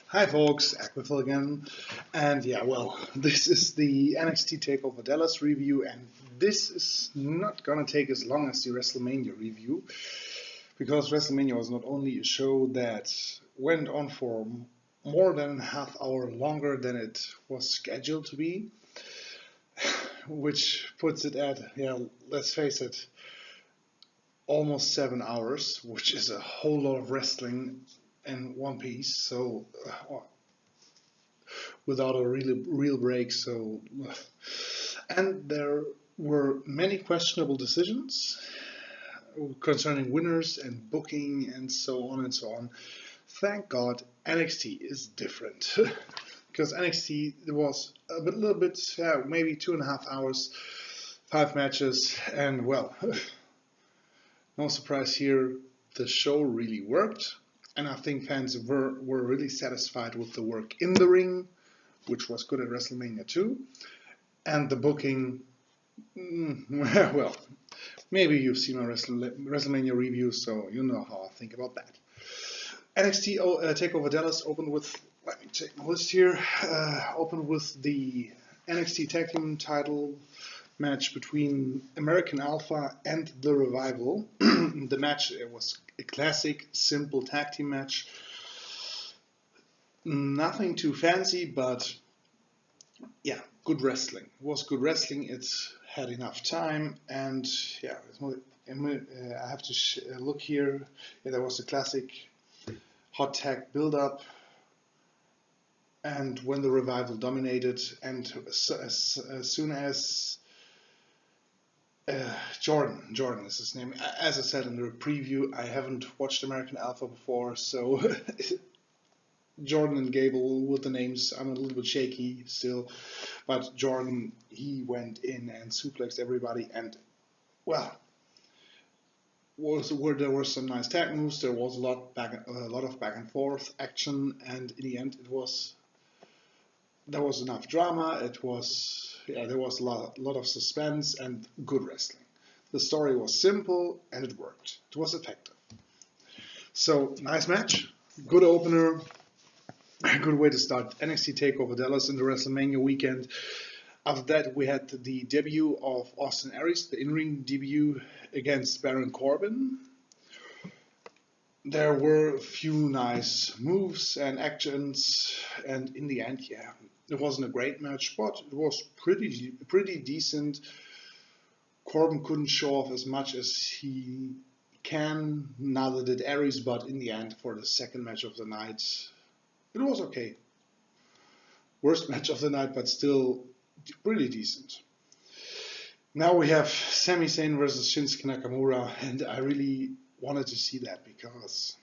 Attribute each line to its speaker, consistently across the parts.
Speaker 1: Hi folks, Aquafil again, and yeah, well, this is the NXT TakeOver Dallas review, and this is not gonna take as long as the WrestleMania review, because WrestleMania was not only a show that went on for more than half hour longer than it was scheduled to be, which puts it at, yeah, let's face it, almost 7 hours, which is a whole lot of wrestling in one piece. So without a real break. So, and there were many questionable decisions concerning winners and booking and so on and so on. Thank God NXT is different. Because NXT there was a little bit, maybe 2.5 hours, 5 matches, and well, no surprise here, the show really worked, and I think fans were really satisfied with the work in the ring, which was good at WrestleMania 2, and the booking, well, maybe you've seen my WrestleMania review, so you know how I think about that. NXT TakeOver Dallas opened with, let me check my list here, opened with the NXT Tag Team title match between American Alpha and The Revival. The match, it was a classic, simple tag team match. Nothing too fancy, but yeah, good wrestling. It was good wrestling. It had enough time, and yeah, I have to look here. Yeah, there was a classic hot tag build-up, and when the Revival dominated, and as soon as Jordan is his name. As I said in the preview, I haven't watched American Alpha before, so Jordan and Gable with the names, I'm a little bit shaky still. But Jordan, he went in and suplexed everybody, and well, there were some nice tag moves. There was a lot of back and forth action, and in the end, there was enough drama. There was a lot of suspense and good wrestling. The story was simple and it worked. It was effective. So, nice match, good opener, a good way to start NXT TakeOver Dallas in the WrestleMania weekend. After that, we had the debut of Austin Aries, the in-ring debut against Baron Corbin. There were a few nice moves and actions, and in the end, yeah, it wasn't a great match, but it was pretty decent. Corbin couldn't show off as much as he can, neither did Aries, but in the end, for the second match of the night, it was okay. Worst match of the night, but still pretty decent. Now we have Sami Zayn versus Shinsuke Nakamura, and I really wanted to see that because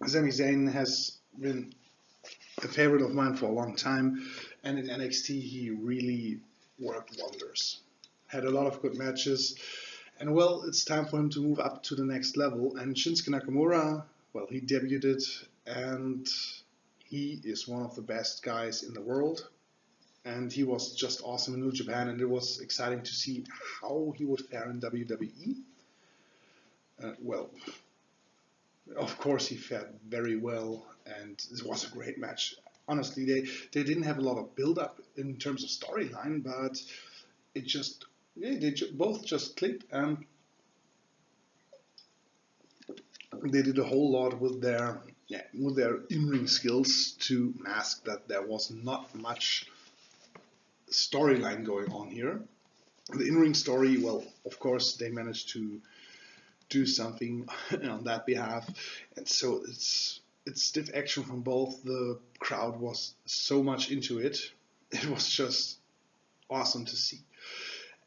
Speaker 1: Sami Zayn has been a favorite of mine for a long time, and in NXT he really worked wonders. Had a lot of good matches, and well, it's time for him to move up to the next level. And Shinsuke Nakamura, well, he debuted, and he is one of the best guys in the world, and he was just awesome in New Japan, and it was exciting to see how he would fare in WWE. Well, of course he fared very well, and this was a great match. Honestly, they didn't have a lot of build-up in terms of storyline, but it just, both just clicked, and they did a whole lot with their in-ring skills to mask that there was not much storyline going on here. The in-ring story, well, of course they managed to do something on that behalf, and so it's stiff action from both. The crowd was so much into it. It was just awesome to see.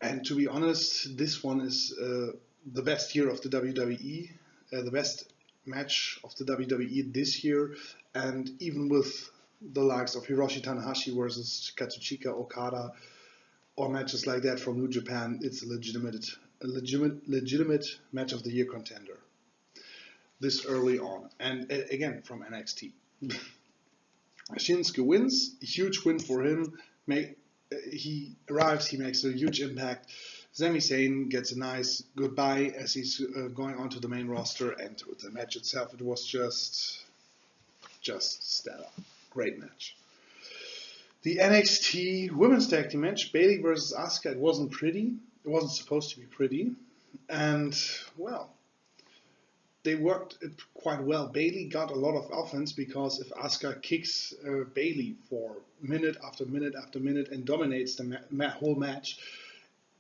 Speaker 1: And to be honest, this one is the best year of the WWE, the best match of the WWE this year, and even with the likes of Hiroshi Tanahashi versus Katsuchika Okada or matches like that from New Japan, it's a legitimate match of the year contender this early on, and again from NXT. Shinsuke wins, a huge win for him. He arrives, he makes a huge impact. Sami Zayn gets a nice goodbye as he's going onto the main roster, and with the match itself, it was just stellar. great match. The NXT Women's Tag Team match, Bayley versus Asuka, it wasn't pretty. It wasn't supposed to be pretty. And, well, they worked it quite well. Bayley got a lot of offense because if Asuka kicks Bayley for minute after minute after minute and dominates the whole match,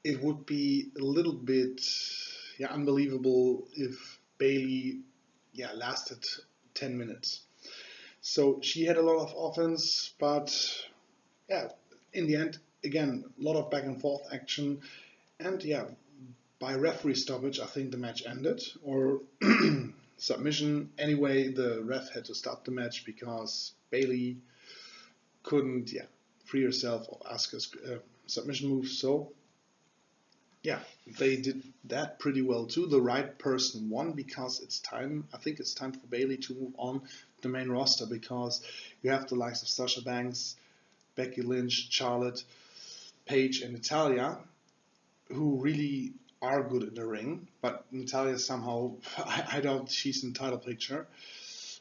Speaker 1: it would be a little bit unbelievable if Bayley lasted 10 minutes. So she had a lot of offense, but in the end, again, a lot of back and forth action. And by referee stoppage, I think the match ended, or submission. Anyway, the ref had to stop the match because Bayley couldn't free herself of Asuka's submission move. So they did that pretty well too. The right person won because it's time. I think it's time for Bayley to move on the main roster because you have the likes of Sasha Banks, Becky Lynch, Charlotte, Paige, and Natalya, who really are good in the ring, but Natalya somehow, I doubt she's in the title picture,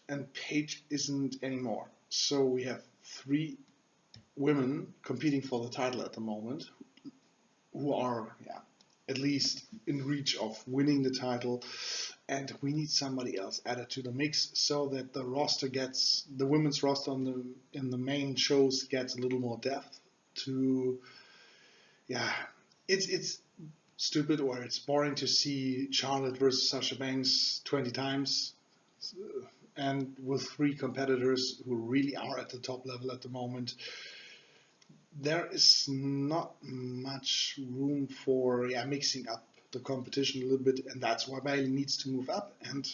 Speaker 1: and Paige isn't anymore. So we have 3 women competing for the title at the moment, who are at least in reach of winning the title, and we need somebody else added to the mix so that the roster gets, the women's roster in the main shows gets a little more depth to, it's stupid or it's boring to see Charlotte versus Sasha Banks 20 times and with 3 competitors who really are at the top level at the moment. There is not much room for mixing up the competition a little bit, and that's why Bayley needs to move up, and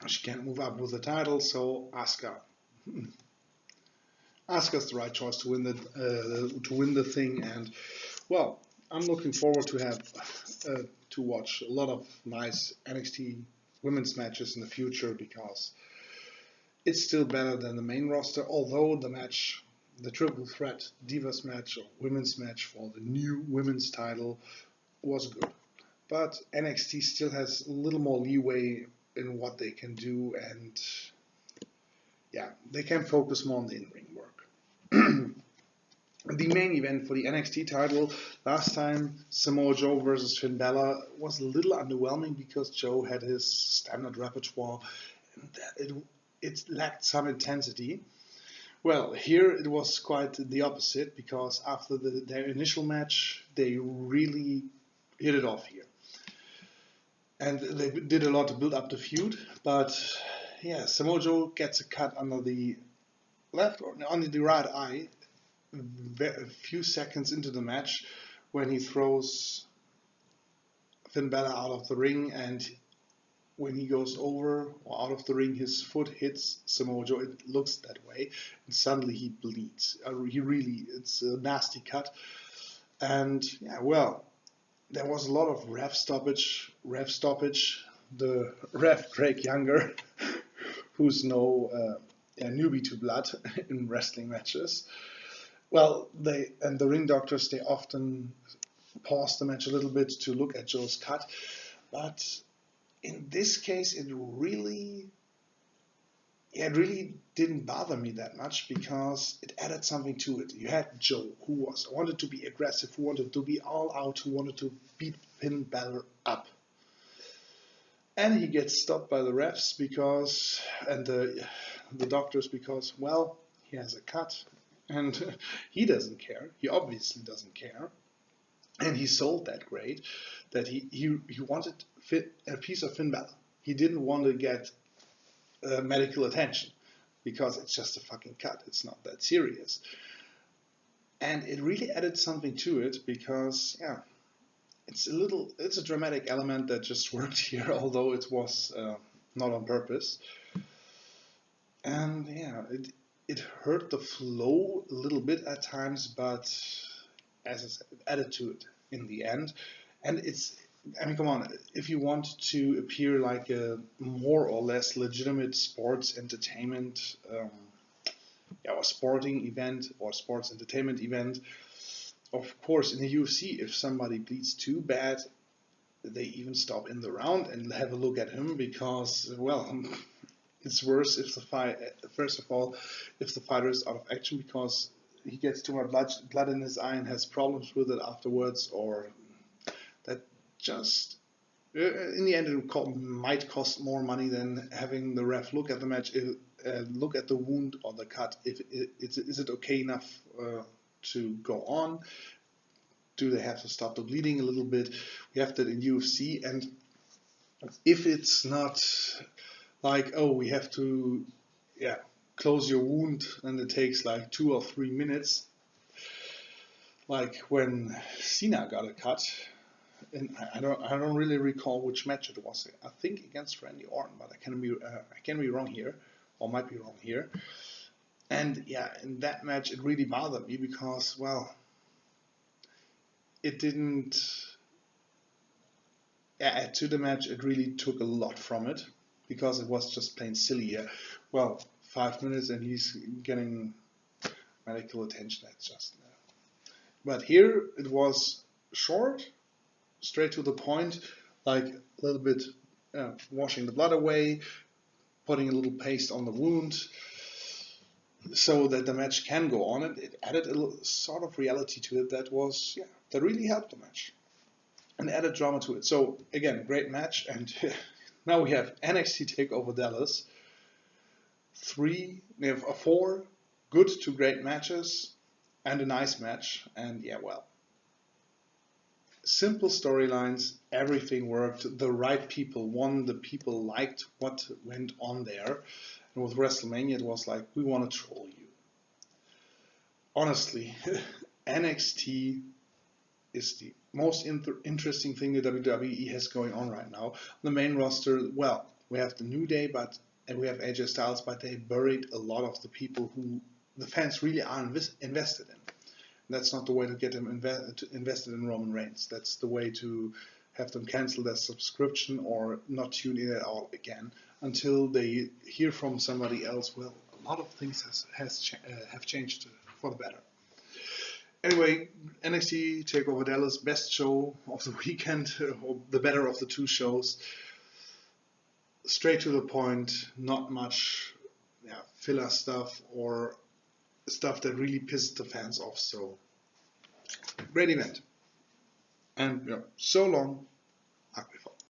Speaker 1: she can't move up with the title, so Asuka's the right choice to win the thing. And well, I'm looking forward to have to watch a lot of nice NXT women's matches in the future because it's still better than the main roster, although the triple threat Divas match or women's match for the new women's title was good. But NXT still has a little more leeway in what they can do, and they can focus more on the in-ring work. The main event for the NXT title last time, Samoa Joe versus Finn Balor, was a little underwhelming because Joe had his standard repertoire and it lacked some intensity. Well, here it was quite the opposite because after their initial match, they really hit it off here. And they did a lot to build up the feud, but Samoa Joe gets a cut under the left or under the right eye a few seconds into the match when he throws Finn Balor out of the ring, and when he goes over or out of the ring, his foot hits Samoa Joe. It looks that way, and suddenly he bleeds. It's a nasty cut. And there was a lot of ref stoppage. The ref, Drake Younger, who's no newbie to blood in wrestling matches. Well, the ring doctors, they often pause the match a little bit to look at Joe's cut, but in this case, it really didn't bother me that much because it added something to it. You had Joe, who wanted to be aggressive, who wanted to be all out, who wanted to beat Finn Balor up. And he gets stopped by the refs and the doctors because, well, he has a cut. And he doesn't care. He obviously doesn't care. And he sold that great that he wanted a piece of Finn Balor. He didn't want to get medical attention because it's just a fucking cut. It's not that serious. And it really added something to it because, it's a dramatic element that just worked here, although it was not on purpose. And it hurt the flow a little bit at times, but as I said, it added to it in the end. And come on, if you want to appear like a more or less legitimate sports entertainment or sporting event or sports entertainment event, of course, in the UFC, if somebody bleeds too bad, they even stop in the round and have a look at him because, well, it's worse if the fight, first of all, if the fighter is out of action because he gets too much blood in his eye and has problems with it afterwards, or that just in the end it might cost more money than having the ref look at the match, look at the wound or the cut. Is it okay enough to go on? Do they have to stop the bleeding a little bit? We have that in UFC, and if it's not like, oh, we have to close your wound and it takes like 2 or 3 minutes, like when Cena got a cut, and I don't really recall which match it was. I think against Randy Orton, but I can be wrong here, or might be wrong here. And yeah, in that match it really bothered me because, well, it didn't add to the match. It really took a lot from it because it was just plain silly. Well, 5 minutes and he's getting medical attention. That's just. But here it was short, straight to the point, like a little bit washing the blood away, putting a little paste on the wound, so that the match can go on. And it added a sort of reality to it that was, that really helped the match and added drama to it. So again, great match. And now we have NXT TakeOver Dallas. 4 good to great matches and a nice match. And well, simple storylines, everything worked, the right people won, the people liked what went on there. And with WrestleMania it was like, we want to troll you. Honestly, NXT is the most interesting thing the WWE has going on right now. The main roster, well, we have the New Day, and we have AJ Styles, but they buried a lot of the people who the fans really are invested in. And that's not the way to get them invested in Roman Reigns. That's the way to have them cancel their subscription or not tune in at all again until they hear from somebody else. Well, a lot of things have changed for the better. Anyway, NXT TakeOver Dallas, best show of the weekend, or the better of the 2 shows. Straight to the point, not much filler stuff or stuff that really pissed the fans off. So, great event. And so long.